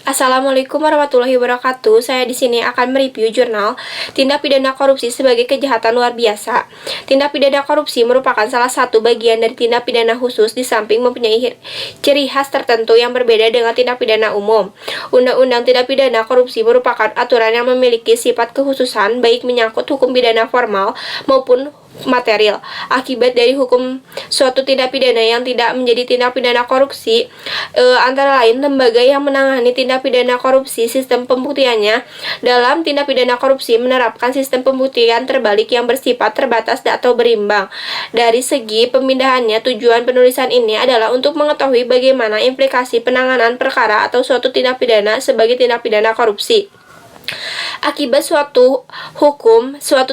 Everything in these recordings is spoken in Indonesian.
Assalamualaikum warahmatullahi wabarakatuh. Saya di sini akan mereview jurnal Tindak Pidana Korupsi sebagai Kejahatan Luar Biasa. Tindak pidana korupsi merupakan salah satu bagian dari tindak pidana khusus di samping mempunyai ciri khas tertentu yang berbeda dengan tindak pidana umum. Undang-Undang Tindak Pidana Korupsi merupakan aturan yang memiliki sifat kekhususan baik menyangkut hukum pidana formal maupun material. Akibat dari hukum suatu tindak pidana yang tidak menjadi tindak pidana korupsi, antara lain lembaga yang menangani tindak pidana korupsi, sistem pembuktiannya dalam tindak pidana korupsi menerapkan sistem pembuktian terbalik yang bersifat terbatas atau berimbang. Dari segi pemindahannya, tujuan penulisan ini adalah untuk mengetahui bagaimana implikasi penanganan perkara atau suatu tindak pidana sebagai tindak pidana korupsi. Akibat suatu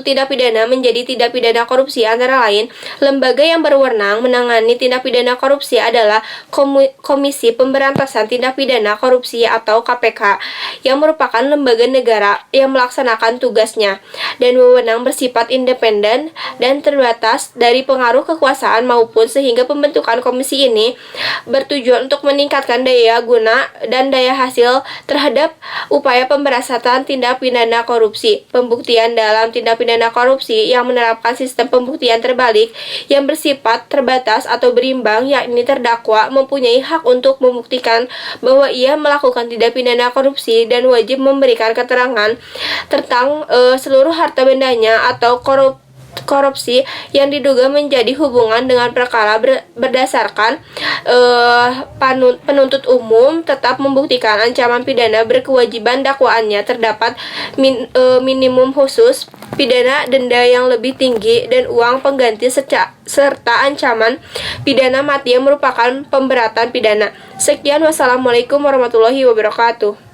tindak pidana menjadi tindak pidana korupsi, antara lain lembaga yang berwenang menangani tindak pidana korupsi adalah Komisi Pemberantasan Tindak Pidana Korupsi atau KPK, yang merupakan lembaga negara yang melaksanakan tugasnya dan wewenang bersifat independen dan terbatas dari pengaruh kekuasaan maupun, sehingga pembentukan komisi ini bertujuan untuk meningkatkan daya guna dan daya hasil terhadap upaya pemberantasan tindak pidana korupsi. Pembuktian dalam tindak pidana korupsi yang menerapkan sistem pembuktian terbalik yang bersifat terbatas atau berimbang, yakni terdakwa mempunyai hak untuk membuktikan bahwa ia melakukan tindak pidana korupsi dan wajib memberikan keterangan tentang seluruh harta bendanya atau korupsi yang diduga menjadi hubungan dengan perkara berdasarkan penuntut umum tetap membuktikan ancaman pidana berkewajiban dakwaannya terdapat minimum khusus pidana, denda yang lebih tinggi, dan uang pengganti serta ancaman pidana mati yang merupakan pemberatan pidana. Sekian, wassalamualaikum warahmatullahi wabarakatuh.